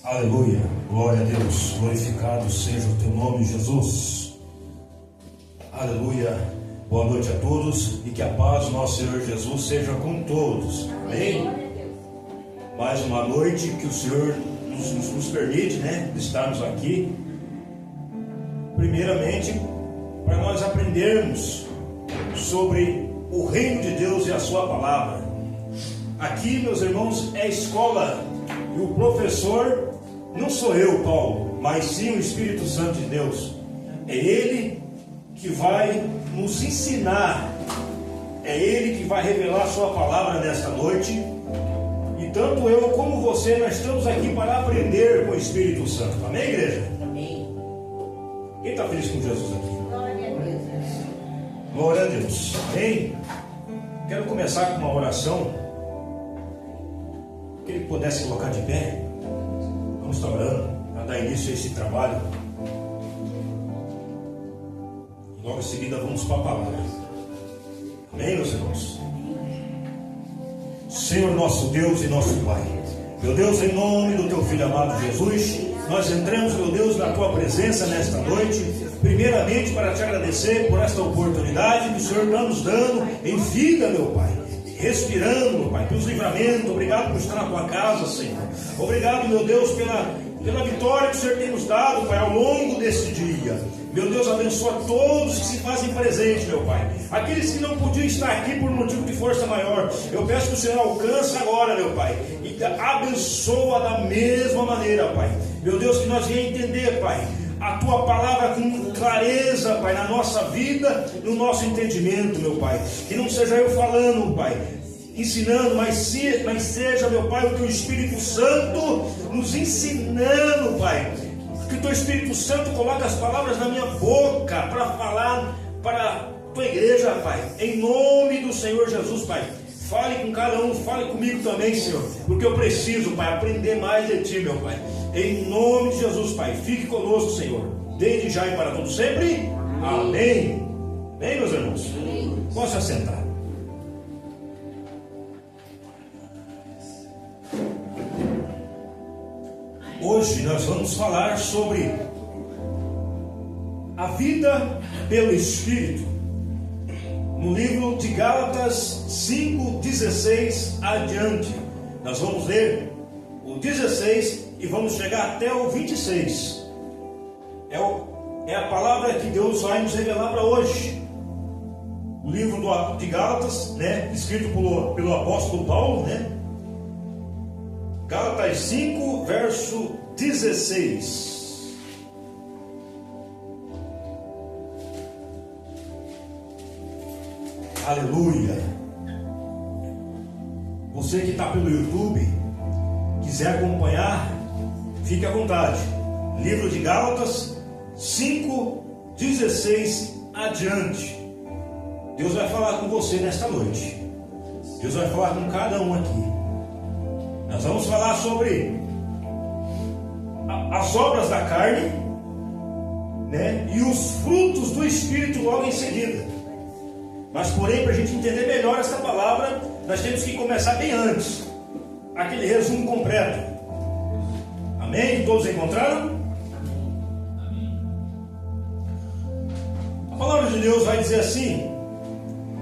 Aleluia, glória a Deus, glorificado seja o teu nome, Jesus. Aleluia, boa noite a todos e que a paz do nosso Senhor Jesus seja com todos. Amém? Mais uma noite que o Senhor nos permite, estarmos aqui. Primeiramente, para nós aprendermos sobre o reino de Deus e a sua palavra. Aqui, meus irmãos, é a escola e o professor não sou eu, Paulo, mas sim o Espírito Santo de Deus. É Ele que vai nos ensinar, é Ele que vai revelar a sua palavra nesta noite. E tanto eu como você, nós estamos aqui para aprender com o Espírito Santo. Amém, igreja? Amém. Quem está feliz com Jesus aqui? Glória a Deus. Glória a Deus. Amém? Quero começar com uma oração. Que ele pudesse colocar de pé. Vamos estar orando para dar início a esse trabalho. E logo em seguida vamos para a palavra. Amém, meus irmãos? Senhor nosso Deus e nosso Pai, meu Deus, em nome do teu Filho amado Jesus, nós entramos, meu Deus, na tua presença nesta noite, primeiramente para te agradecer por esta oportunidade que o Senhor está nos dando em vida, meu Pai. Respirando, meu Pai, pelos livramentos. Obrigado por estar na tua casa, Senhor. Obrigado, meu Deus, pela vitória que o Senhor tem nos dado, Pai, ao longo desse dia. Meu Deus, abençoa todos que se fazem presente, meu Pai. Aqueles que não podiam estar aqui por motivo de força maior, eu peço que o Senhor alcance agora, meu Pai, e abençoa da mesma maneira, Pai. Meu Deus, que nós venhamos entender, Pai, a tua palavra com clareza, Pai, na nossa vida, no nosso entendimento, meu Pai. Que não seja eu falando, Pai, ensinando, mas seja, meu Pai, o teu Espírito Santo nos ensinando, Pai. Que o teu Espírito Santo coloque as palavras na minha boca para falar para a tua igreja, Pai. Em nome do Senhor Jesus, Pai. Fale com cada um, fale comigo também, Senhor. Porque eu preciso, Pai, aprender mais de Ti, meu Pai. Em nome de Jesus, Pai. Fique conosco, Senhor. Desde já e para todo sempre. Amém. Amém, meus irmãos? Posso assentar. Hoje nós vamos falar sobre a vida pelo Espírito. No livro de Gálatas 5:16 adiante. Nós vamos ler o 16 e vamos chegar até o 26. É a palavra que Deus vai nos revelar para hoje. O livro de Gálatas, escrito pelo apóstolo Paulo, Gálatas 5, verso 16. Aleluia. Você que está pelo YouTube, quiser acompanhar, fique à vontade. Livro de Gálatas 5, 16 adiante. Deus vai falar com você nesta noite. Deus vai falar com cada um aqui. Nós vamos falar sobre as obras da carne, e os frutos do Espírito logo em seguida. Mas porém, para a gente entender melhor essa palavra, nós temos que começar bem antes. Aquele resumo completo. Amém? Todos encontraram? A palavra de Deus vai dizer assim.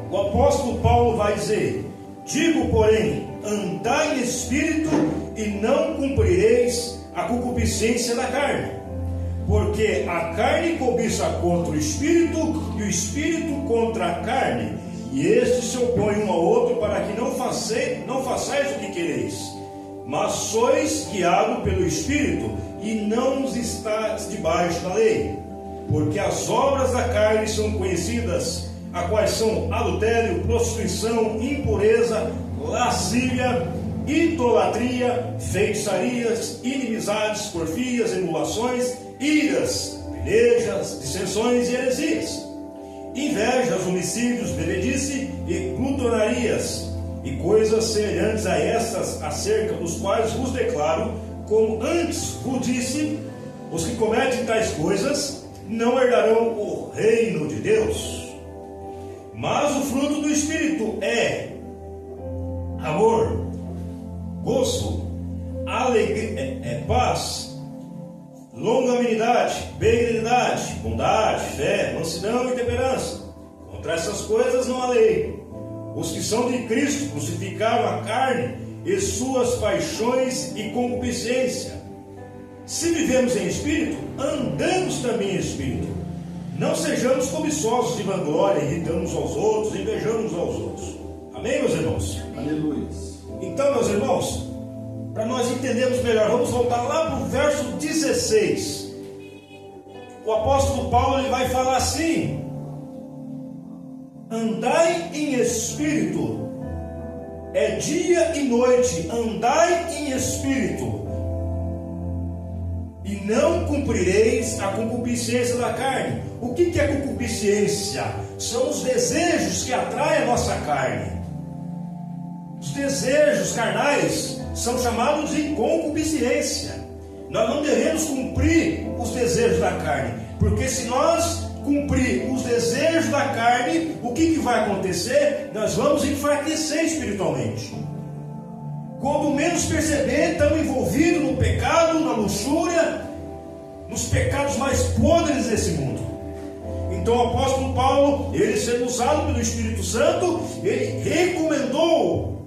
O apóstolo Paulo vai dizer: digo, porém, andai em espírito e não cumprireis a concupiscência da carne. Porque a carne cobiça contra o espírito e o espírito contra a carne. E estes se opõem um ao outro para que não façais o que quereis. Mas sois guiados pelo Espírito e não estáis debaixo da lei. Porque as obras da carne são conhecidas, a quais são adultério, prostituição, impureza, lascívia, idolatria, feitiçarias, inimizades, porfias, emulações, iras, pelejas, dissensões e heresias, invejas, homicídios, bebedice e glutonarias, e coisas semelhantes a estas, acerca dos quais vos declaro, como antes vos disse, os que cometem tais coisas não herdarão o reino de Deus. Mas o fruto do Espírito é amor, gozo, paz, longanimidade, benignidade, bondade, fé, mansidão e temperança. Contra essas coisas não há lei. Os que são de Cristo crucificaram a carne e suas paixões e concupiscência. Se vivemos em espírito, andamos também em espírito. Não sejamos cobiçosos de vanglória, irritando uns aos outros, invejando uns aos outros. Amém, meus irmãos? Aleluia. Então, meus irmãos, para nós entendermos melhor, vamos voltar lá para o verso 16. O apóstolo Paulo ele vai falar assim: andai em espírito, é dia e noite, andai em espírito, e não cumprireis a concupiscência da carne. O que é concupiscência? São os desejos que atraem a nossa carne. Os desejos carnais são chamados de concupiscência. Nós não devemos cumprir os desejos da carne, porque se nós cumprir os desejos da carne, o que vai acontecer? Nós vamos enfraquecer espiritualmente. Quando menos perceber, estamos envolvidos no pecado, na luxúria, nos pecados mais podres desse mundo. Então o apóstolo Paulo, ele sendo usado pelo Espírito Santo, ele recomendou: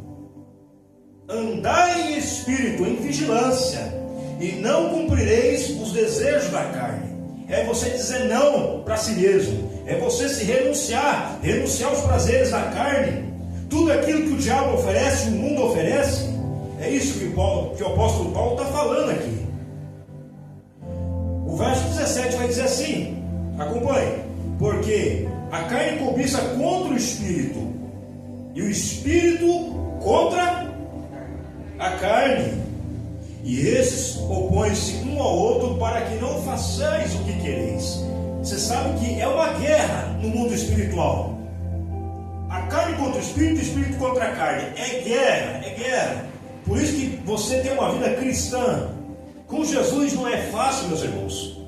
andai em espírito, em vigilância, e não cumprireis os desejos da carne. É você dizer não para si mesmo, é você se renunciar aos prazeres da carne. Tudo aquilo que o diabo oferece, o mundo oferece, é isso que o apóstolo Paulo está falando aqui. O verso 17 vai dizer assim, acompanhe: porque a carne cobiça contra o espírito, e o espírito contra a carne, e esses opõem-se um ao outro para que não façais o que quereis. Você sabe que é uma guerra no mundo espiritual. A carne contra o espírito contra a carne. É guerra, é guerra. Por isso que você tem uma vida cristã com Jesus não é fácil, meus irmãos.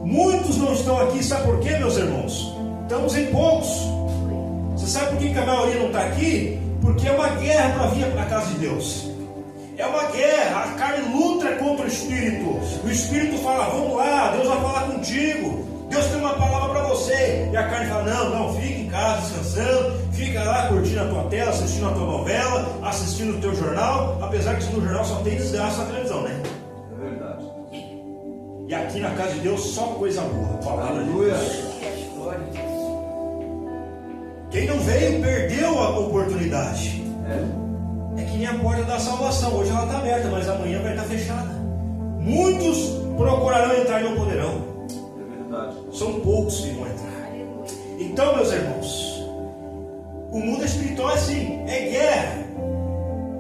Muitos não estão aqui, sabe por quê, meus irmãos? Estamos em poucos. Você sabe por que a maioria não está aqui? Porque é uma guerra para vir para a casa de Deus. É uma guerra, a carne luta contra o espírito. O espírito fala: vamos lá, Deus vai falar contigo, Deus tem uma palavra para você. E a carne fala: não, fica em casa descansando, fica lá curtindo a tua tela, assistindo a tua novela, assistindo o teu jornal. Apesar que no jornal só tem desgraça na televisão, né? É verdade. E aqui na casa de Deus só coisa boa. Aleluia. Quem não veio perdeu a oportunidade. É que nem a porta da salvação. Hoje ela está aberta, mas amanhã vai estar fechada. Muitos procurarão entrar e não poderão. É verdade. São poucos que vão entrar. Então, meus irmãos, o mundo espiritual é assim, é guerra.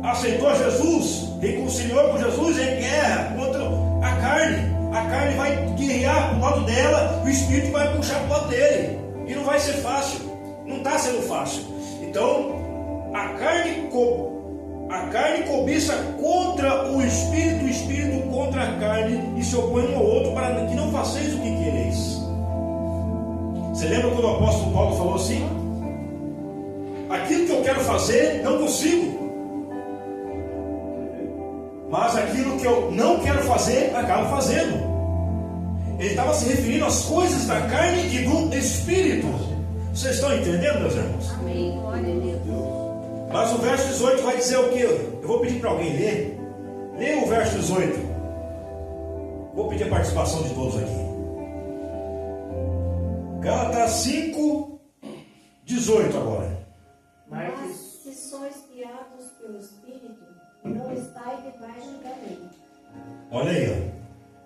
Aceitou Jesus, reconciliou com Jesus, é guerra contra a carne. A carne vai guerrear para o lado dela, o espírito vai puxar para o lado dele. E não vai ser fácil. Não está sendo fácil. Então, a carne cobiça contra o espírito contra a carne, e se opõe um ao outro para que não façais o que quereis. Você lembra quando o apóstolo Paulo falou assim: aquilo que eu quero fazer, não consigo, mas aquilo que eu não quero fazer, acabo fazendo. Ele estava se referindo às coisas da carne e do espírito. Vocês estão entendendo, meus irmãos? Amém. Glória a Deus. Mas o verso 18 vai dizer o que? Eu vou pedir para alguém ler. Leia o verso 18. Vou pedir a participação de todos aqui. Gálatas 5, 18 agora. Mas se sois guiados pelo Espírito, não estáis debaixo da lei. Olha aí, ó.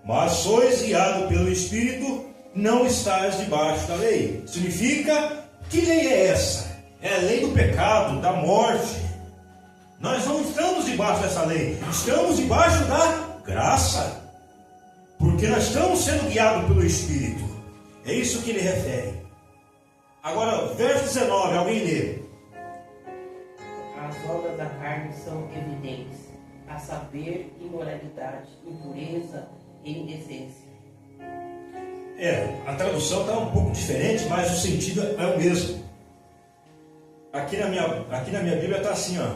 Mas sois guiados pelo Espírito, não estáis debaixo da lei. Significa, que lei é essa? É a lei do pecado, da morte. Nós não estamos debaixo dessa lei, estamos debaixo da graça, porque nós estamos sendo guiados pelo Espírito. É isso que ele refere. Agora, verso 19, alguém lê. As obras da carne são evidentes, a saber, imoralidade, impureza e indecência. A tradução está um pouco diferente, mas o sentido é o mesmo. Aqui na minha Bíblia está assim, ó.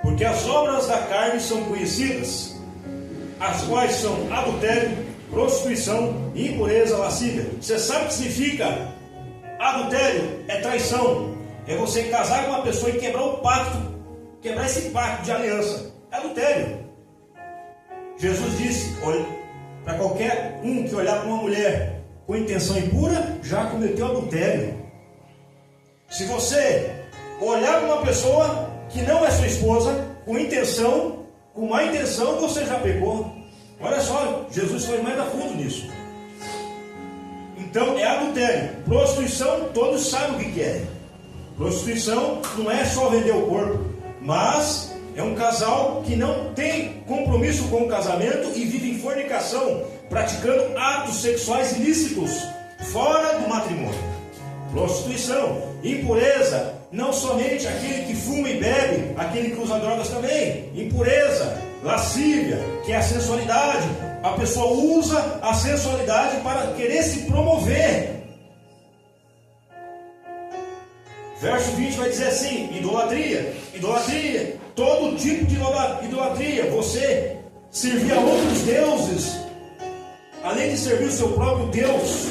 Porque as obras da carne são conhecidas. as quais são adultério, prostituição, impureza, lascívia. Você sabe o que significa adultério? É traição. É você casar com uma pessoa e quebrar o pacto, quebrar esse pacto de aliança. É adultério. Jesus disse, olha, para qualquer um que olhar para uma mulher com intenção impura, já cometeu adultério. Se você olhar para uma pessoa que não é sua esposa, com intenção, com má intenção, você já pecou. Olha só, Jesus foi mais a fundo nisso. Então é adultério. Prostituição, todos sabem o que é. Prostituição não é só vender o corpo, mas é um casal que não tem compromisso com o casamento e vive em fornicação, praticando atos sexuais ilícitos fora do matrimônio. Prostituição, impureza, não somente aquele que fuma e bebe, aquele que usa drogas também. Impureza, lascívia, que é a sensualidade. A pessoa usa a sensualidade para querer se promover. Verso 20 vai dizer assim: idolatria, idolatria, todo tipo de idolatria. Você servir a outros deuses, além de servir o seu próprio Deus.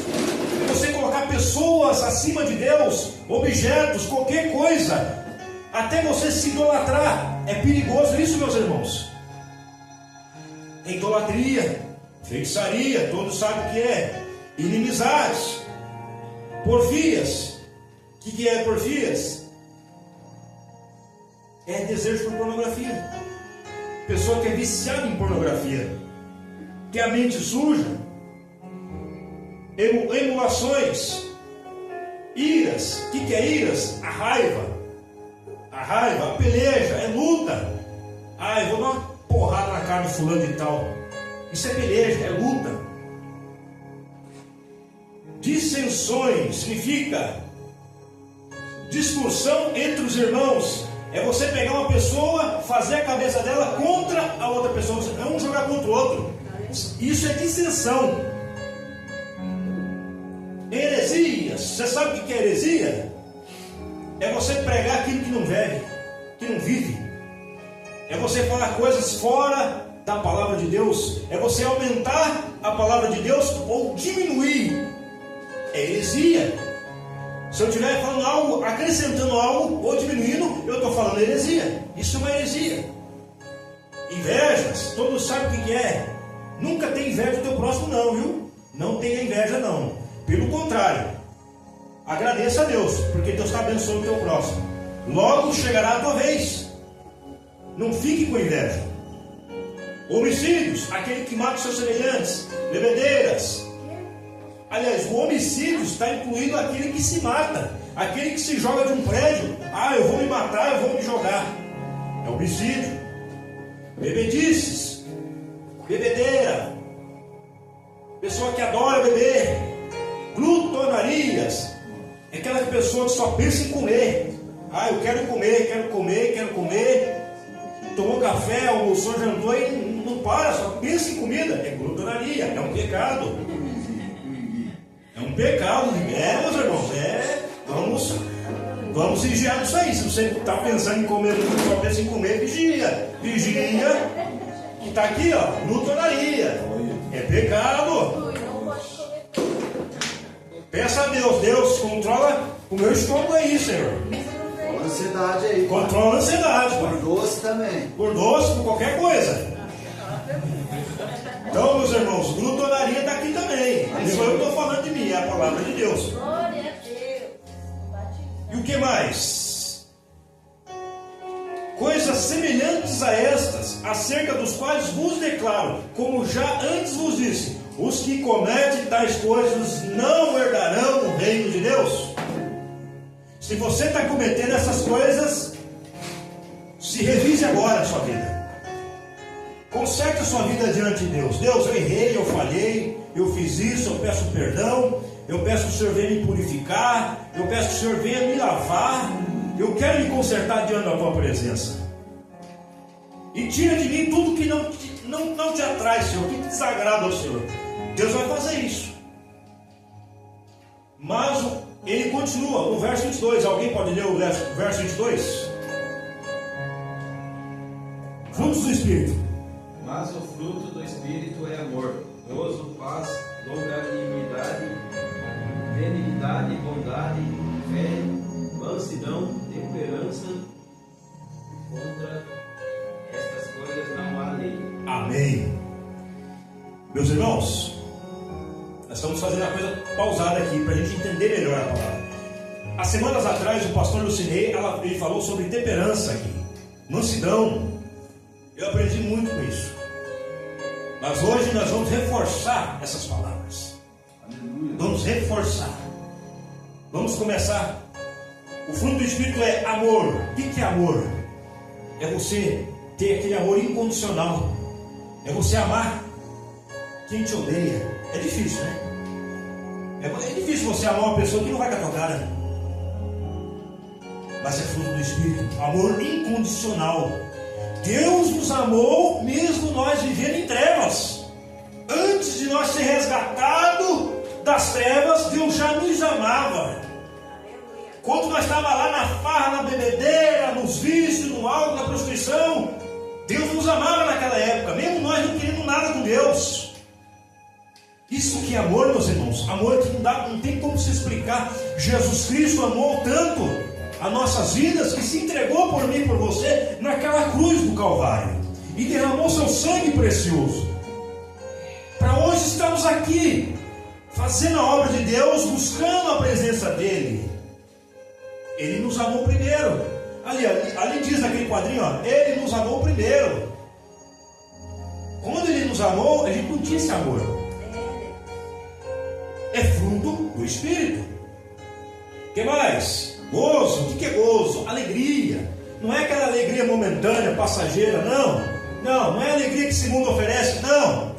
Você colocar pessoas acima de Deus, objetos, qualquer coisa, até você se idolatrar. É perigoso isso, meus irmãos. Idolatria, feitiçaria, todos sabem o que é. Inimizades, porfias. O que é porfias? É desejo por pornografia. Pessoa que é viciada em pornografia, tem a mente suja, emulações, iras. O que é iras? A raiva, a peleja, é luta. Ah, eu vou dar uma porrada na cara do fulano de tal. Isso é peleja, é luta. Dissensões significa discussão entre os irmãos. É você pegar uma pessoa, fazer a cabeça dela contra a outra pessoa. É um jogar contra o outro. Isso é dissensão. Heresias. Você sabe o que é heresia? É você pregar aquilo que não vive, que não vive. É você falar coisas fora da palavra de Deus. É você aumentar a palavra de Deus ou diminuir. É heresia. Se eu estiver falando algo, acrescentando algo ou diminuindo, eu estou falando heresia. Isso é uma heresia. Invejas, todos sabem o que é. Nunca tem inveja do teu próximo não, viu? Não tenha inveja não. Pelo contrário, agradeça a Deus, porque Deus está abençoando o teu próximo. Logo chegará a tua vez. Não fique com inveja. Homicídios, aquele que mata os seus semelhantes. Bebedeiras. Aliás, o homicídio está incluído aquele que se mata, aquele que se joga de um prédio. Ah, eu vou me matar, eu vou me jogar. É homicídio. Bebedices, bebedeira, pessoa que adora beber. Glutonarias, é aquela pessoa que só pensa em comer. Ah, eu quero comer, quero comer, quero comer. Tomou café, almoçou, jantou e não para, só pensa em comida. É glutonaria, é um pecado. É um pecado, meus irmãos. Vamos vigiar isso aí. Se você está pensando em comer, só pensa em comer, vigia. Vigia, que está aqui, ó, glutonaria. É pecado. Peça a Deus, Deus, controla o meu estômago aí, Senhor. Controla a ansiedade aí. Controla a ansiedade, pai. Por doce também. Por doce, por qualquer coisa. Então, meus irmãos, glutonaria está aqui também. Não sou eu que estou falando de mim, é a palavra de Deus. Glória a Deus. E o que mais? Coisas semelhantes a estas, acerca dos quais vos declaro, como já antes vos disse, os que cometem tais coisas não herdarão o reino de Deus. Se você está cometendo essas coisas, se revise agora a sua vida. Conserte a sua vida diante de Deus. Deus, eu errei, eu falhei, eu fiz isso, eu peço perdão, eu peço que o Senhor venha me purificar, eu peço que o Senhor venha me lavar, eu quero me consertar diante da tua presença. E tira de mim tudo que não te atrai, Senhor, que te desagrada ao Senhor. Deus vai fazer isso. Mas ele continua no verso 22. Alguém pode ler o verso 22? Frutos do Espírito. Mas o fruto do Espírito é amor, gozo, paz, longanimidade, benignidade, bondade, fé, mansidão, temperança. Contra estas coisas não há lei. Amém. Meus irmãos, nós estamos fazendo a coisa pausada aqui para a gente entender melhor a palavra. Há semanas atrás o pastor Lucinei, ele falou sobre temperança aqui, mansidão. Eu aprendi muito com isso. Mas hoje nós vamos reforçar essas palavras. Aleluia. Vamos reforçar. Vamos começar. O fruto do Espírito é amor. O que é amor? É você ter aquele amor incondicional. É você amar quem te odeia. É difícil, né? É difícil você amar uma pessoa que não vai com a tua cara. Mas é fruto do Espírito. Amor incondicional. Deus nos amou mesmo nós vivendo em trevas. Antes de nós ser resgatados das trevas, Deus já nos amava. Quando nós estávamos lá na farra, na bebedeira, nos vícios, no álcool, na prostituição, Deus nos amava naquela época, mesmo nós não querendo nada com Deus. Isso que é amor, meus irmãos, amor que não tem como se explicar. Jesus Cristo amou tanto as nossas vidas que se entregou por mim e por você naquela cruz do Calvário e derramou seu sangue precioso. Para hoje estamos aqui, fazendo a obra de Deus, buscando a presença dEle. Ele nos amou primeiro. Ali diz naquele quadrinho, ó, Ele nos amou primeiro. Quando Ele nos amou, a gente não tinha esse amor. É fruto do Espírito. O que mais? Gozo. O que é gozo? Alegria. Não é aquela alegria momentânea, passageira, não. Não é a alegria que esse mundo oferece, não.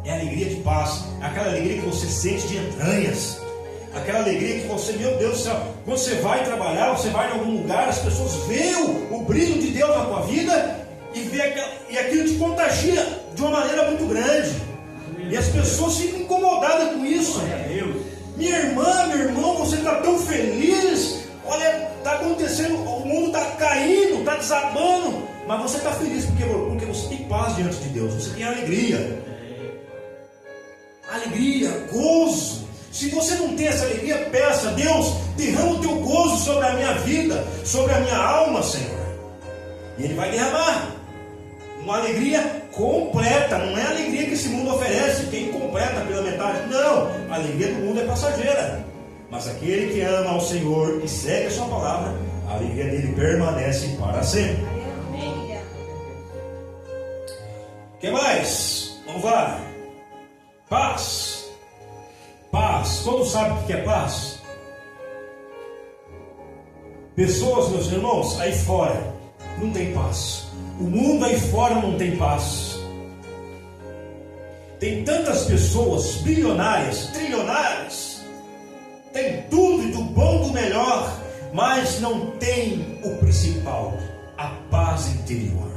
É a alegria de paz. É aquela alegria que você sente de entranhas. Aquela alegria que você, meu Deus do céu, quando você vai trabalhar, você vai em algum lugar, as pessoas veem o brilho de Deus na tua vida e aquilo te contagia de uma maneira muito grande. E as pessoas ficam incomodadas com isso. Minha irmã, meu irmão, você está tão feliz. Olha, está acontecendo, o mundo está caindo, está desabando, mas você está feliz porque você tem paz diante de Deus, você tem alegria. Alegria, gozo. Se você não tem essa alegria, peça, Deus, derrama o teu gozo sobre a minha vida, sobre a minha alma, Senhor. E Ele vai derramar uma alegria completa. Não é a alegria que esse mundo oferece, que é incompleta pela metade. Não, a alegria do mundo é passageira. Mas aquele que ama ao Senhor e segue a sua palavra, a alegria dele permanece para sempre. O que mais? Vamos lá. Paz. Paz. Todos sabem o que é paz? Pessoas, meus irmãos, aí fora não tem paz. O mundo aí fora não tem paz. Tem tantas pessoas bilionárias, trilionárias, tem tudo e do bom do melhor, mas não tem o principal, a paz interior.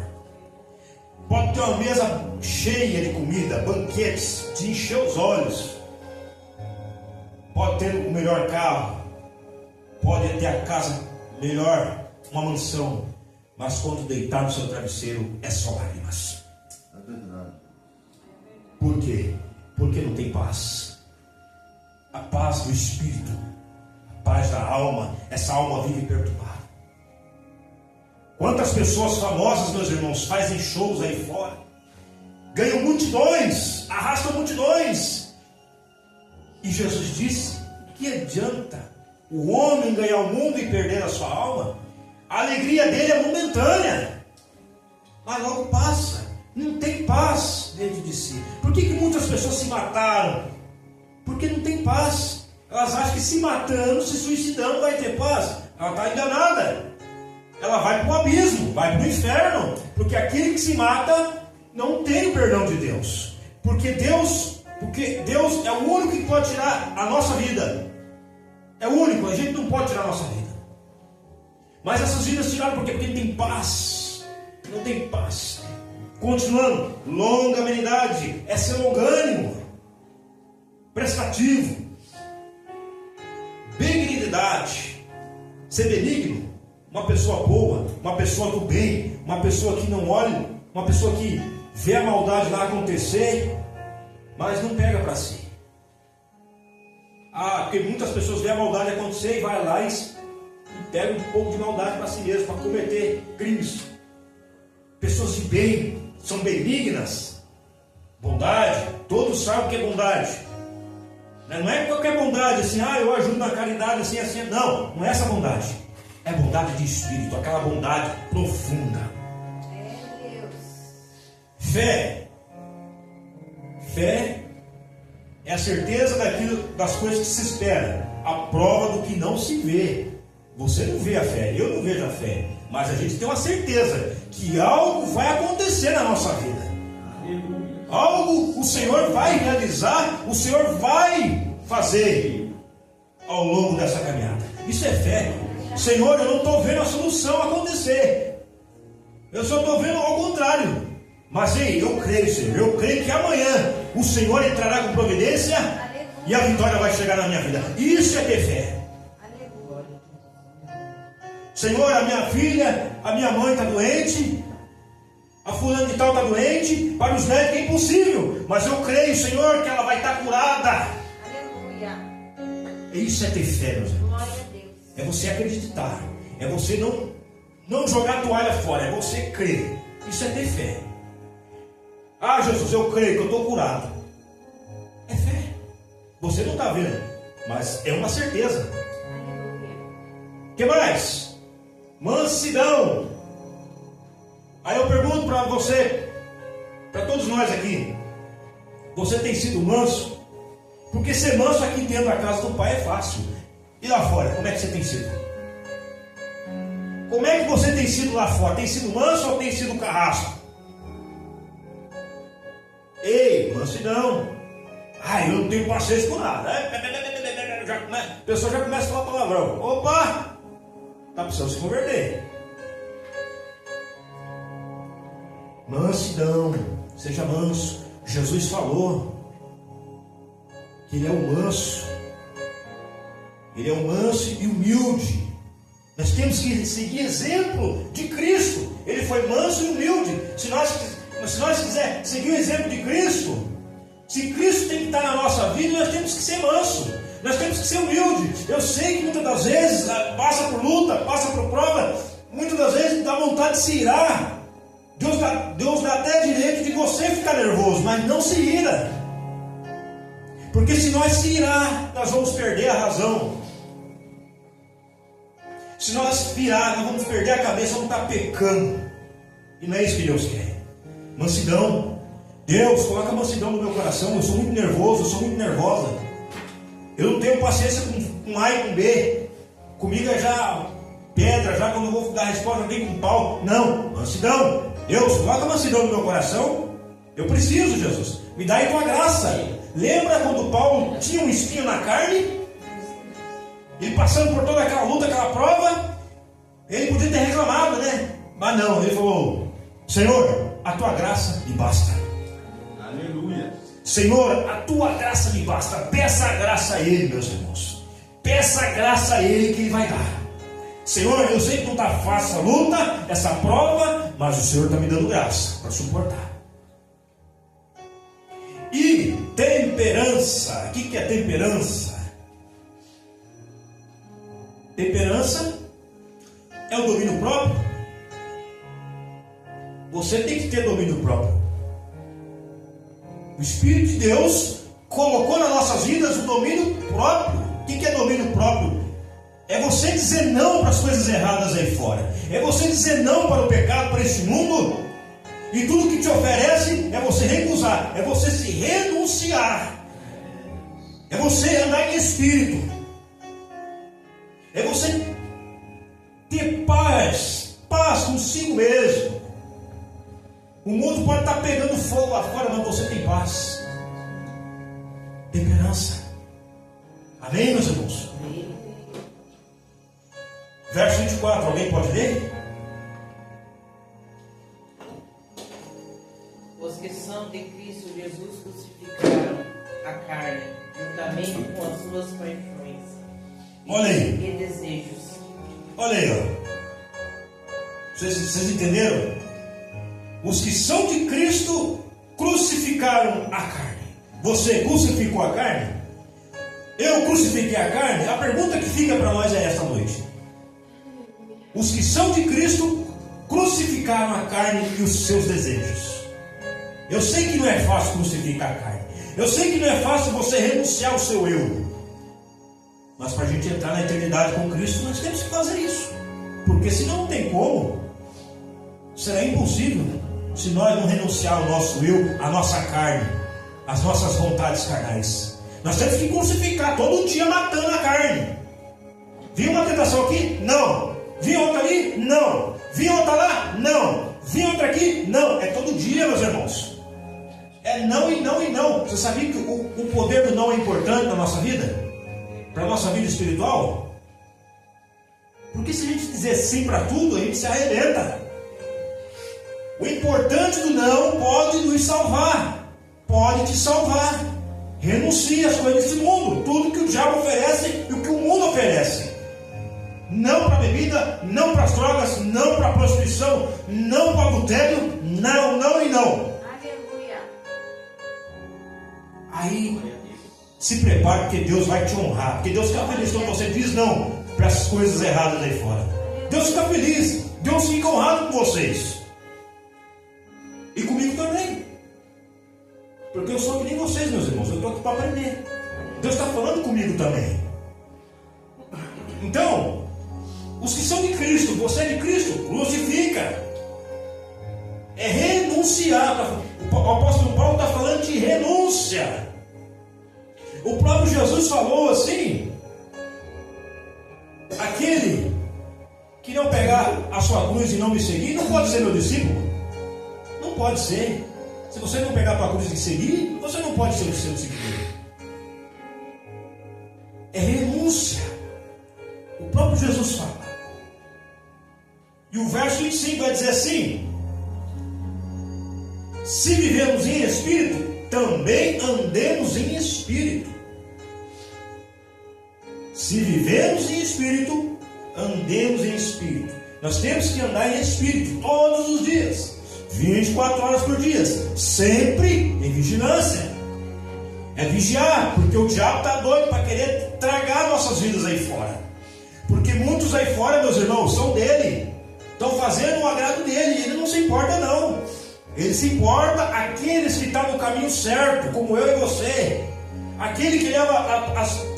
Pode ter uma mesa cheia de comida, banquetes, de encher os olhos. Pode ter o melhor carro, pode ter a casa melhor, uma mansão, mas quando deitar no seu travesseiro é só lágrimas. É verdade. Por quê? Porque não tem paz. A paz do espírito, a paz da alma, essa alma vive perturbada. Quantas pessoas famosas, meus irmãos, fazem shows aí fora, ganham multidões, arrastam multidões. E Jesus disse: que adianta o homem ganhar o mundo e perder a sua alma? A alegria dele é momentânea, mas logo passa. Não tem paz dentro de si. Por que muitas pessoas se mataram? Porque não tem paz. Elas acham que se matando, se suicidando, vai ter paz. Ela está enganada. Ela vai para o abismo, vai para o inferno. Porque aquele que se mata não tem o perdão de Deus. Porque Deus é o único que pode tirar a nossa vida. É o único, a gente não pode tirar a nossa vida. Mas essas vidas tiraram por quê? Porque não tem paz. Não tem paz. Continuando, longanimidade é ser longânimo, prestativo. Benignidade, ser benigno, uma pessoa boa, uma pessoa do bem, uma pessoa que não olha, uma pessoa que vê a maldade lá acontecer, mas não pega para si. Porque muitas pessoas veem a maldade acontecer e vai lá e pega um pouco de maldade para si mesmo, para cometer crimes. Pessoas de bem, são benignas. Bondade, todos sabem o que é bondade. Não é qualquer bondade assim, eu ajudo na caridade assim, assim. Não, não é essa bondade. É bondade de espírito, aquela bondade profunda. É Deus. Fé é a certeza das coisas que se espera, a prova do que não se vê. Você não vê a fé, eu não vejo a fé, mas a gente tem uma certeza que algo vai acontecer na nossa vida. Algo o Senhor vai realizar, o Senhor vai fazer ao longo dessa caminhada. Isso é fé. Senhor, eu não estou vendo a solução acontecer, eu só estou vendo ao contrário. Mas eu creio, Senhor, eu creio que amanhã o Senhor entrará com providência e a vitória vai chegar na minha vida. Isso é ter fé. Senhor, a minha filha, a minha mãe está doente, a fulana de tal está doente, para os médicos é impossível, mas eu creio, Senhor, que ela vai estar curada. Aleluia. Isso é ter fé, meus irmãos. Glória a Deus. É você acreditar, é você não jogar a toalha fora, é você crer. Isso é ter fé. Jesus, eu creio que eu estou curado. É fé. Você não está vendo, mas é uma certeza. O que mais? Mansidão. Aí eu pergunto para você, para todos nós aqui, você tem sido manso? Porque ser manso aqui dentro da casa do Pai é fácil. E lá fora, como é que você tem sido? Como é que você tem sido lá fora? Tem sido manso ou tem sido carrasco? Ei, mansidão. Eu não tenho paciência com nada. A pessoa já começa a falar palavrão. Opa! Está precisando se converter. Mansidão. Seja manso. Jesus falou que Ele é o manso. Ele é o manso e humilde. Nós temos que seguir exemplo de Cristo. Ele foi manso e humilde. Se nós quisermos seguir o exemplo de Cristo, se Cristo tem que estar na nossa vida, nós temos que ser manso, nós temos que ser humilde. Eu sei que muitas das vezes passa por luta, passa por prova, muitas das vezes dá vontade de se irar. Deus dá até direito de você ficar nervoso, mas não se ira, porque se nós se irar, nós vamos perder a razão. Se nós virar, nós vamos perder a cabeça, vamos estar pecando, e não é isso que Deus quer. Mansidão. Deus, coloca mansidão no meu coração. Eu sou muito nervoso, eu sou muito nervosa. Eu não tenho paciência com A e com B. Comigo é já pedra, já quando eu vou dar a resposta, eu venho com pau. Não, mansidão. Deus, coloca mansidão no meu coração. Eu preciso, Jesus. Me dá aí tua graça. Lembra quando Paulo tinha um espinho na carne? Ele passando por toda aquela luta, aquela prova. Ele podia ter reclamado, né? Mas não, ele falou: Senhor, a tua graça me basta. Aleluia. Senhor, a tua graça me basta. Peça a graça a Ele, meus irmãos. Peça a graça a Ele que Ele vai dar. Senhor, eu sei que não está fácil a luta, essa prova, mas o Senhor está me dando graça para suportar. E temperança. O que é temperança? Temperança é o domínio próprio. Você tem que ter domínio próprio. O Espírito de Deus colocou nas nossas vidas o domínio próprio. O que é domínio próprio? É você dizer não para as coisas erradas aí fora. É você dizer não para o pecado, para esse mundo. E tudo que te oferece é você recusar. É você se renunciar. É você andar em espírito. É você ter paz. Paz consigo mesmo. O mundo pode estar pegando fogo lá fora, mas você tem paz. Temperança. Amém, meus irmãos? Verso 24, alguém pode ler? Os que são de Cristo Jesus crucificaram a carne, juntamente com as suas paixões Olha aí. e desejos. Olha aí, ó. Vocês entenderam? Os que são de Cristo crucificaram a carne. Você crucificou a carne? Eu crucifiquei a carne? A pergunta que fica para nós é esta noite. Os que são de Cristo crucificaram a carne e os seus desejos. Eu sei que não é fácil crucificar a carne. Eu sei que não é fácil você renunciar ao seu eu. Mas para a gente entrar na eternidade com Cristo, nós temos que fazer isso. Porque senão não tem como. Será impossível se nós não renunciar ao nosso eu, à nossa carne, às nossas vontades carnais. Nós temos que crucificar todo dia matando a carne. Viu uma tentação aqui? Não. Viu outra ali? Não. Viu outra lá? Não. Viu outra aqui? Não. É todo dia, meus irmãos. É não e não e não. Você sabia que o poder do não é importante na nossa vida? Para a nossa vida espiritual? Porque se a gente dizer sim para tudo, a gente se arrebenta. O importante do não pode nos salvar. Pode te salvar. Renuncie às coisas desse mundo. Tudo que o diabo oferece e o que o mundo oferece. Não para a bebida, não para as drogas, não para a prostituição, não para o adultério. Não, não e não. Aleluia. Aí, se prepare, porque Deus vai te honrar. Porque Deus fica feliz quando você diz não para as coisas erradas aí fora. Deus fica feliz. Deus fica honrado com vocês. E comigo também. Porque eu sou que nem vocês, meus irmãos. Eu estou aqui para aprender. Deus está falando comigo também. Então, os que são de Cristo, você é de Cristo, crucifica. É renunciar. O apóstolo Paulo está falando de renúncia. O próprio Jesus falou assim: aquele que não pegar a sua cruz e não me seguir, não pode ser meu discípulo. Não pode ser. Se você não pegar a tua cruz e seguir, você não pode ser o seu discípulo. É renúncia. O próprio Jesus fala. E o verso 25 vai dizer assim: se vivemos em espírito, também andemos em espírito. Se vivemos em espírito, andemos em espírito. Nós temos que andar em espírito todos os dias, 24 horas por dia, sempre em vigilância. É vigiar, porque o diabo está doido para querer tragar nossas vidas aí fora. Porque muitos aí fora, meus irmãos, são dele, estão fazendo o agrado dele, e ele não se importa não. Ele se importa aqueles que estão no caminho certo, como eu e você. Aquele que leva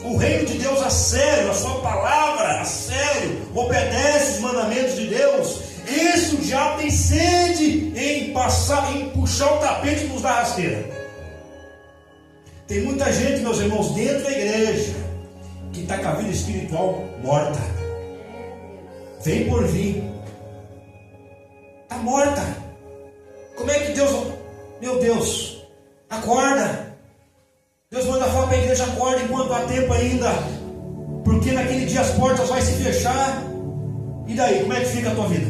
o reino de Deus a sério, a sua palavra a sério, obedece os mandamentos de Deus. Esse o diabo tem sede em puxar o tapete e nos dar rasteira. Tem muita gente, meus irmãos, dentro da igreja que está com a vida espiritual morta. Vem por vir. Está morta. Como é que Deus... Meu Deus, acorda. Deus manda falar para a igreja: acorda enquanto há tempo ainda. Porque naquele dia as portas vão se fechar. E daí, como é que fica a tua vida?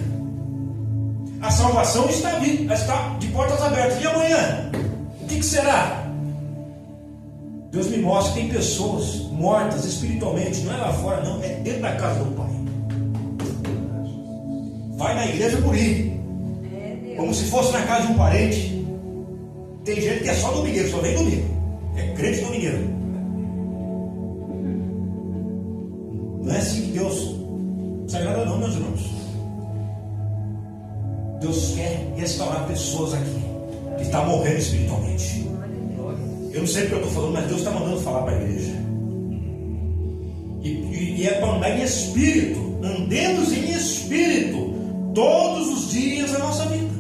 A salvação está de portas abertas. E amanhã? O que será? Deus me mostra que tem pessoas mortas espiritualmente. Não é lá fora não, é dentro da casa do Pai. Vai na igreja por ir, como se fosse na casa de um parente. Tem gente que é só domingueiro, só vem domingo. É crente domingueiro. Não é assim que Deus se agrada não, meus irmãos. Deus quer restaurar pessoas aqui que estão morrendo espiritualmente. Eu não sei o que eu estou falando, mas Deus está mandando falar para a igreja. E é para andar em espírito. Andemos em espírito todos os dias da nossa vida.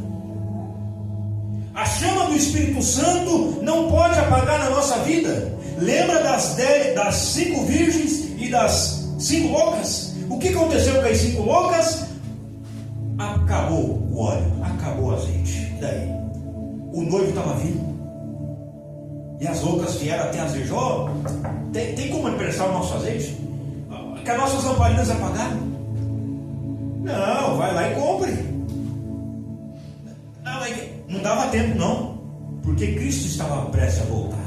A chama do Espírito Santo não pode apagar na nossa vida. Lembra das 5 virgens e das 5 loucas? O que aconteceu com as 5 loucas? Acabou o óleo, acabou o azeite. E daí? O noivo estava vivo. E as loucas vieram até as virgens: ó, tem como emprestar o nosso azeite? Que as nossas lamparinas apagaram? Não, vai lá e compre. Não dava tempo não, porque Cristo estava prestes a voltar.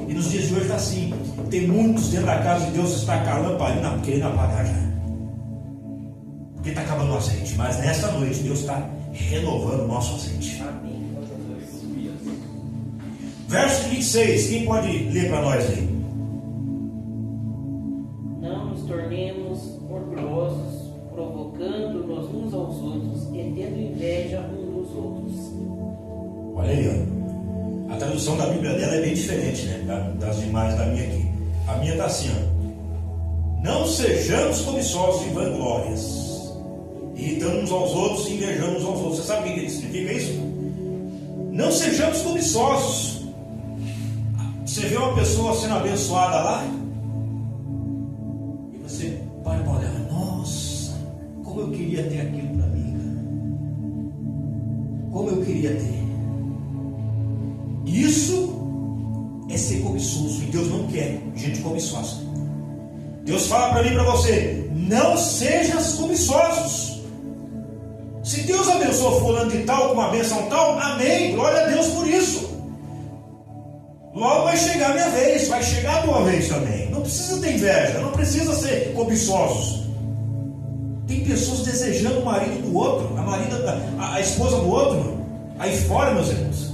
E nos dias de hoje está assim. Tem muitos dentro da casa de Deus que está com a lamparina querendo apagar já. porque está acabando o azeite. Mas nesta noite Deus está renovando o nosso azeite. Amém. Verso 26, quem pode ler para nós aí? Não nos tornemos orgulhosos, provocando-nos uns aos outros e tendo inveja uns dos outros. Olha aí, ó. A tradução da Bíblia dela é bem diferente, né, das demais da minha aqui. A minha está assim, ó. Não sejamos cobiçosos e vanglórias, irritando uns aos outros e invejando uns aos outros. Você sabe o que significa isso? Não sejamos cobiçosos. Você vê uma pessoa sendo abençoada lá e você para olhar, nossa, como eu queria ter aquilo para mim, cara. Como eu queria ter. Isso é ser cobiçoso, e Deus não quer gente cobiçosa. Deus fala para mim e para você: não sejas cobiçosos. Se Deus abençoou fulano de tal com uma bênção tal, amém, glória a Deus por isso. Logo vai chegar a minha vez, vai chegar a tua vez também. Não precisa ter inveja, não precisa ser cobiçosos. Tem pessoas desejando o marido do outro, a esposa do outro, aí fora, meus irmãos.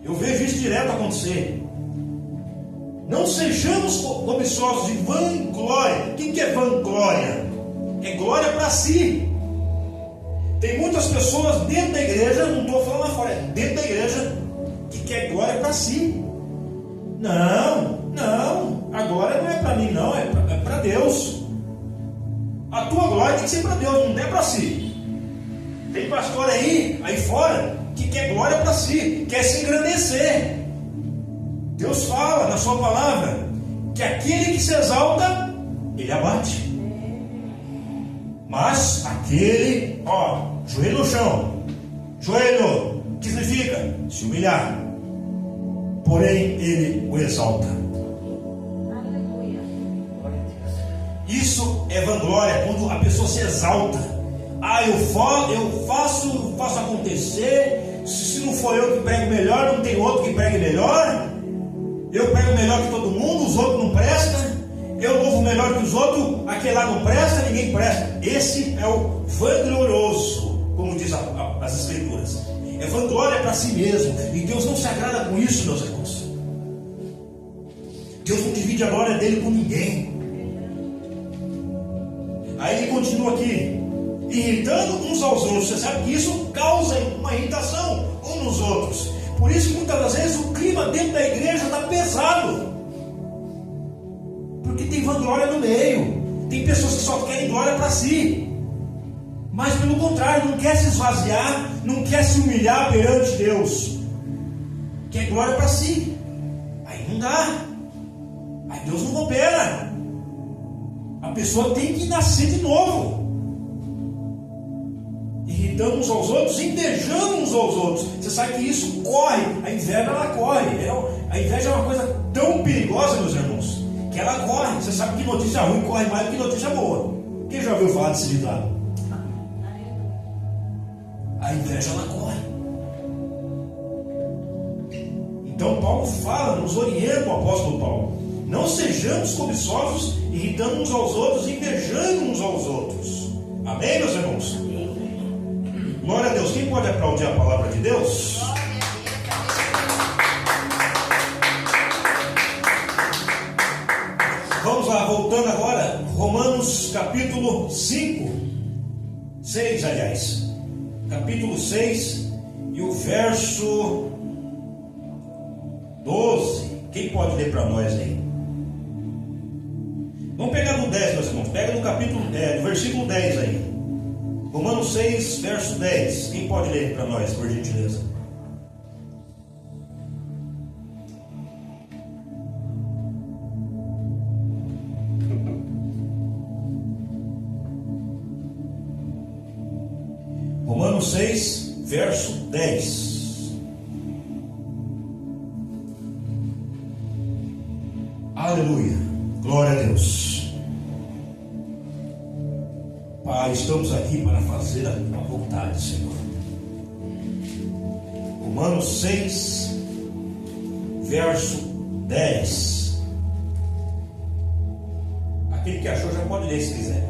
Eu vejo isso direto acontecer. Não sejamos cobiçosos de vanglória. O que é vanglória? É glória para si. Tem muitas pessoas dentro da igreja, não estou falando lá fora, é dentro da igreja, que quer glória para si. Não, a glória não é para mim, não, é para Deus. A tua glória tem que ser para Deus, não é para si. Tem pastor aí fora, que quer glória para si, quer se engrandecer. Deus fala na sua palavra que aquele que se exalta, ele abate. Mas aquele, joelho no chão, joelho, o que significa? Se humilhar. Porém, ele o exalta. Aleluia. Isso é vanglória, quando a pessoa se exalta. Eu faço acontecer. Se não for eu que prego melhor, não tem outro que pregue melhor. Eu prego melhor que todo mundo, os outros não prestam. Eu louvo melhor que os outros, aquele lá não presta, ninguém presta. Esse é o vanglorioso, como diz as Escrituras. É vanglória para si mesmo. E Deus não se agrada com isso, meus irmãos. Deus não divide a glória dele com ninguém. Aí ele continua aqui, irritando uns aos outros. Você sabe que isso causa uma irritação uns nos outros. Por isso que muitas das vezes o clima dentro da igreja está pesado. Porque tem vanglória no meio. Tem pessoas que só querem glória para si. Mas pelo contrário, não quer se esvaziar, não quer se humilhar perante Deus. Quer glória para si. Aí não dá. Aí Deus não coopera. A pessoa tem que nascer de novo. Irritando uns aos outros, invejando uns aos outros. Você sabe que isso corre. A inveja ela corre. A inveja é uma coisa tão perigosa, meus irmãos, que ela corre. Você sabe que notícia ruim corre mais do que notícia boa. Quem já ouviu falar desse ditado? A inveja ela corre. Então Paulo fala, nos orienta o apóstolo Paulo: não sejamos cobiçosos, irritando uns aos outros, invejando uns aos outros. Amém, meus irmãos? Glória a Deus. Quem pode aplaudir a palavra de Deus? Vamos lá, voltando agora, Romanos capítulo 6, aliás. Capítulo 6 e o verso 12. Quem pode ler para nós aí? Vamos pegar no 10, meus irmãos. Pega no capítulo, no versículo 10 aí. Romanos 6, verso 10. Quem pode ler para nós, por gentileza? Romanos 6, verso 10. Aleluia. Glória a Deus. Pai, estamos aqui para fazer a tua vontade, Senhor. Romanos 6, verso 10. Aquele que achou já pode ler se quiser.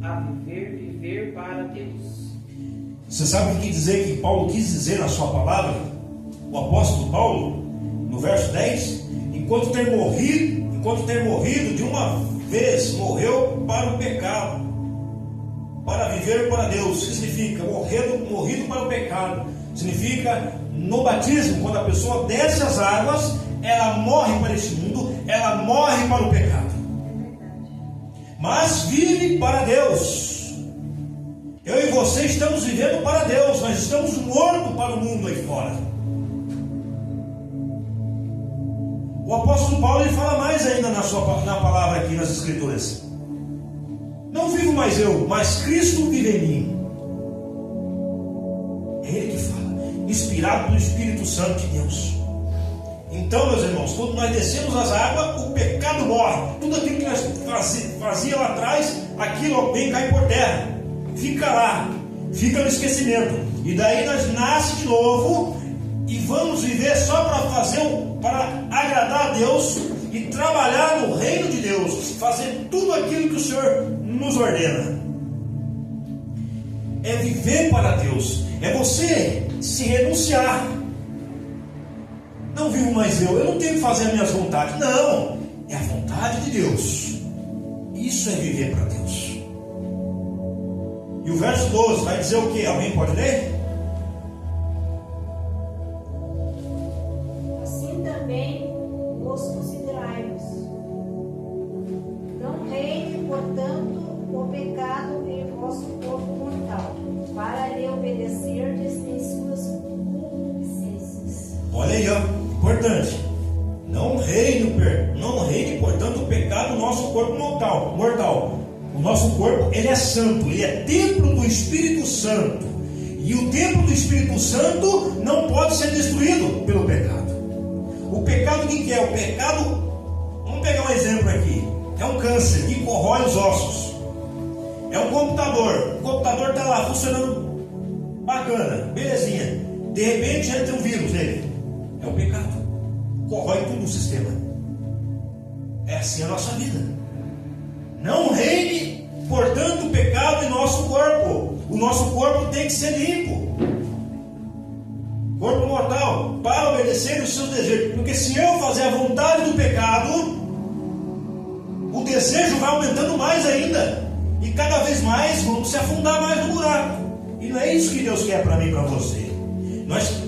a viver para Deus. Você sabe o que dizer que Paulo quis dizer na sua palavra? O apóstolo Paulo, no verso 10, enquanto ter morrido de uma vez, morreu para o pecado, para viver para Deus. O que significa? Morrido para o pecado. Significa, no batismo, quando a pessoa desce as águas, ela morre para este mundo, ela morre para o pecado, mas vive para Deus. Eu e você estamos vivendo para Deus, nós estamos mortos para o mundo aí fora. O apóstolo Paulo, ele fala mais ainda na palavra aqui nas Escrituras: não vivo mais eu, mas Cristo vive em mim. É Ele que fala, inspirado pelo Espírito Santo de Deus. Então, meus irmãos, quando nós descemos as águas, o pecado morre. Tudo aquilo que nós fazia lá atrás, aquilo vem cair por terra, fica lá, fica no esquecimento. E daí nós nascemos de novo e vamos viver só para agradar a Deus e trabalhar no reino de Deus, fazer tudo aquilo que o Senhor nos ordena. É viver para Deus, é você se renunciar. Não vivo mais eu não tenho que fazer as minhas vontades. Não, é a vontade de Deus. Isso é viver para Deus. E o verso 12 vai dizer o que? Alguém pode ler? Assim também vos considerai-vos. Não reine, portanto, o pecado em vosso corpo mortal, para lhe obedecerdes em suas concupiscências. Olha aí, ó. Importante. Não reine, portanto, o pecado no nosso corpo mortal. O nosso corpo, ele é santo, ele é templo do Espírito Santo. E o templo do Espírito Santo não pode ser destruído pelo pecado. O pecado, o que é? O pecado, vamos pegar um exemplo aqui. É um câncer que corrói os ossos. É um computador. O computador está lá funcionando bacana, belezinha. De repente entra um vírus nele. É o pecado. Corrói tudo o sistema. É assim a nossa vida. Não reine, portanto, o pecado em nosso corpo. O nosso corpo tem que ser limpo. Corpo mortal, para obedecer os seus desejos. Porque se eu fazer a vontade do pecado, o desejo vai aumentando mais ainda. E cada vez mais vamos se afundar mais no buraco. E não é isso que Deus quer para mim e para você.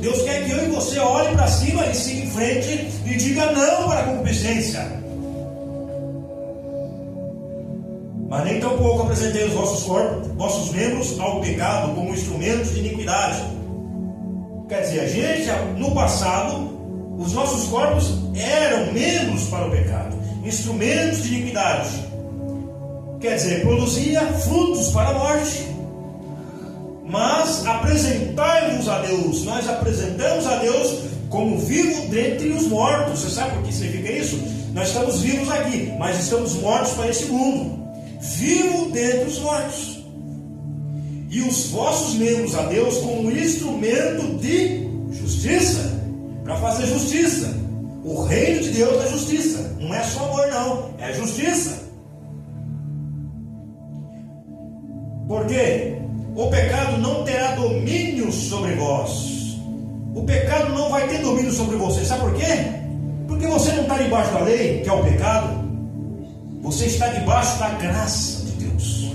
Deus quer que eu e você olhe para cima e siga em frente e diga não para a concupiscência. Mas nem tampouco apresentei os vossos membros ao pecado como instrumentos de iniquidade. Quer dizer, a gente, no passado, os nossos corpos eram membros para o pecado, instrumentos de iniquidade. Quer dizer, produzia frutos para a morte. Mas apresentai-vos a Deus. Nós apresentamos a Deus como vivo dentre os mortos. Você sabe por que significa isso? Nós estamos vivos aqui, mas estamos mortos para esse mundo. Vivo dentre os mortos. E os vossos membros a Deus como instrumento de justiça. Para fazer justiça. O reino de Deus é justiça. Não é só amor não, é justiça. Por quê? O pecado não terá domínio sobre vós. O pecado não vai ter domínio sobre você. Sabe por quê? Porque você não está debaixo da lei, que é o pecado. Você está debaixo da graça de Deus.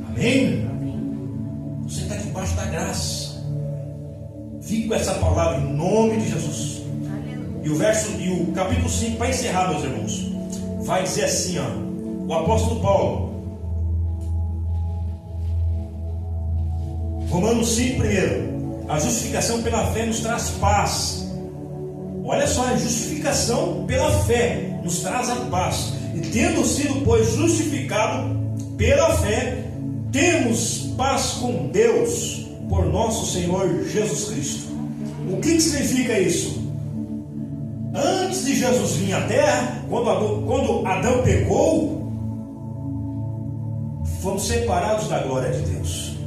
Amém? Você está debaixo da graça. Fique com essa palavra em nome de Jesus. E o capítulo 5, para encerrar, meus irmãos, vai dizer assim, ó, o apóstolo Paulo. Romanos 5, primeiro. A justificação pela fé nos traz paz. Olha só, a justificação pela fé nos traz a paz. E tendo sido, pois, justificado pela fé, temos paz com Deus por nosso Senhor Jesus Cristo. O que significa isso? Antes de Jesus vir à terra, quando Adão pecou, fomos separados da glória de Deus.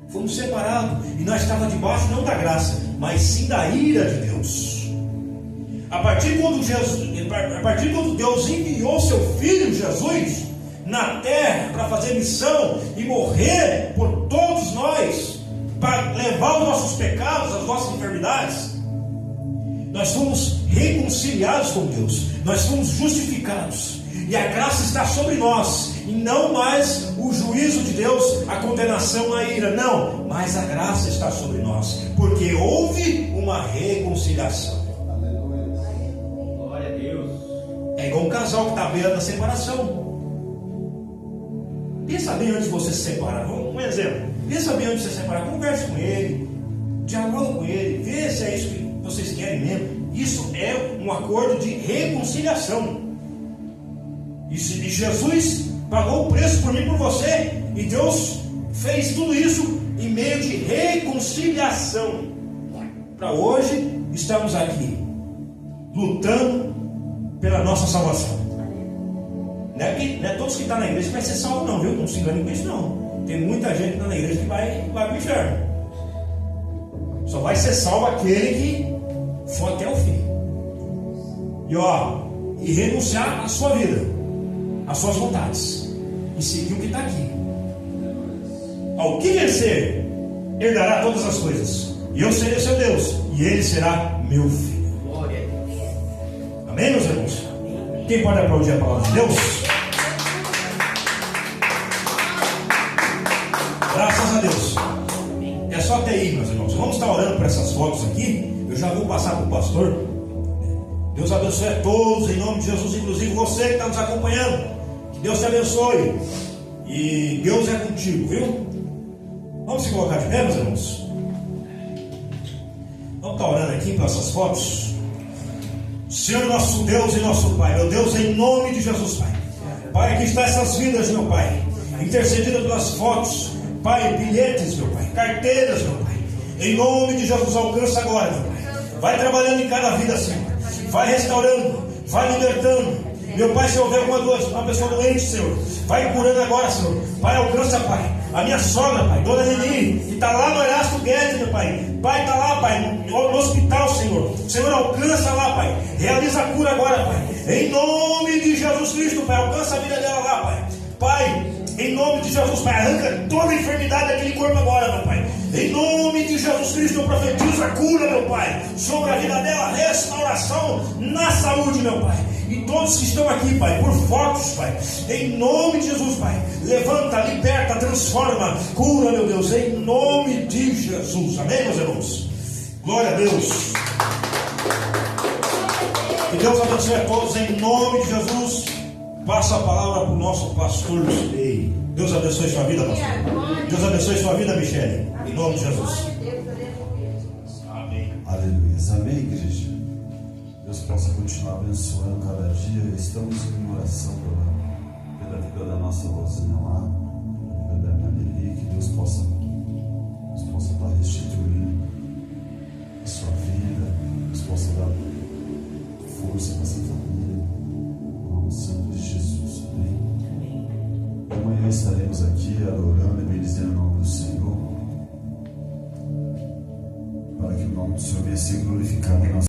Fomos separados. E nós estávamos debaixo não da graça, mas sim da ira de Deus. A partir quando Deus enviou seu Filho Jesus, na terra para fazer missão e morrer por todos nós, para levar os nossos pecados, as nossas enfermidades. Nós fomos reconciliados com Deus, nós fomos justificados, e a graça está sobre nós, e não mais o juízo de Deus, a condenação, a ira, não, mas a graça está sobre nós, porque houve uma reconciliação. Glória a Deus. É igual um casal que está à beira da separação. Pensa bem antes de você se separar. Um exemplo, pensa bem antes de você se separar, converse com ele, dialogue com ele, vê se é isso que vocês querem mesmo. Isso é um acordo de reconciliação. E Jesus pagou o preço por mim e por você, e Deus fez tudo isso em meio de reconciliação, para hoje estamos aqui lutando pela nossa salvação. Não é todos que estão na igreja que vai ser salvo não, viu? Não se engane com isso não. Tem muita gente que está na igreja que vai para o inferno. Só vai ser salvo aquele que for até o fim. E renunciar à sua vida, às suas vontades, e seguir o que está aqui. Ao que vencer, herdará todas as coisas, e eu serei seu Deus, e ele será meu filho. Glória a Deus. Amém, meus irmãos? Quem pode aplaudir a palavra de Deus? Graças a Deus. É só até aí, meus irmãos. Vamos estar orando por essas fotos aqui. Eu já vou passar para o pastor. Deus abençoe a todos, em nome de Jesus, inclusive você que está nos acompanhando. Que Deus te abençoe. E Deus é contigo, viu? Vamos se colocar de pé, meus irmãos? Vamos estar orando aqui para essas fotos. Senhor nosso Deus e nosso Pai, meu Deus, em nome de Jesus, Pai. Pai, aqui está essas vidas, meu Pai, intercedidas pelas fotos, Pai, bilhetes, meu Pai, carteiras, meu Pai. Em nome de Jesus, alcança agora, meu Pai. Vai trabalhando em cada vida, Senhor. Vai restaurando, vai libertando. Meu Pai, se houver uma pessoa doente, Senhor, vai curando agora, Senhor. Pai, alcança, Pai. A minha sogra, Pai, Dona Lili, que está lá no Erasto Guedes, meu Pai. Pai, está lá, Pai, no hospital, Senhor. Senhor, alcança lá, Pai. Realiza a cura agora, Pai. Em nome de Jesus Cristo, Pai, alcança a vida dela lá, Pai. Pai, em nome de Jesus, Pai, arranca toda a enfermidade daquele corpo agora, meu Pai. Em nome de Jesus Cristo, eu profetizo a cura, meu Pai, sobre a vida dela, restauração na saúde, meu Pai. E todos que estão aqui, Pai, por fotos, Pai, em nome de Jesus, Pai, levanta, liberta, transforma, cura, meu Deus, em nome de Jesus. Amém, meus irmãos? Glória a Deus. Que Deus abençoe a todos em nome de Jesus. Passa a palavra para o nosso pastor Luciei. Deus abençoe sua vida, pastor. Deus abençoe sua vida, Michele. Em nome de Jesus. Amém. Aleluia. Amém, igreja? Deus possa continuar abençoando cada dia. Estamos em oração pela vida da nossa vozinha lá, pela vida da Maneli, que Deus possa estar restituindo a sua vida, Deus possa dar força para essa família, em nome santo de Jesus. Amém. Amanhã estaremos aqui adorando e bendizendo o nome do Senhor, para que o nome do Senhor venha ser glorificado em nossa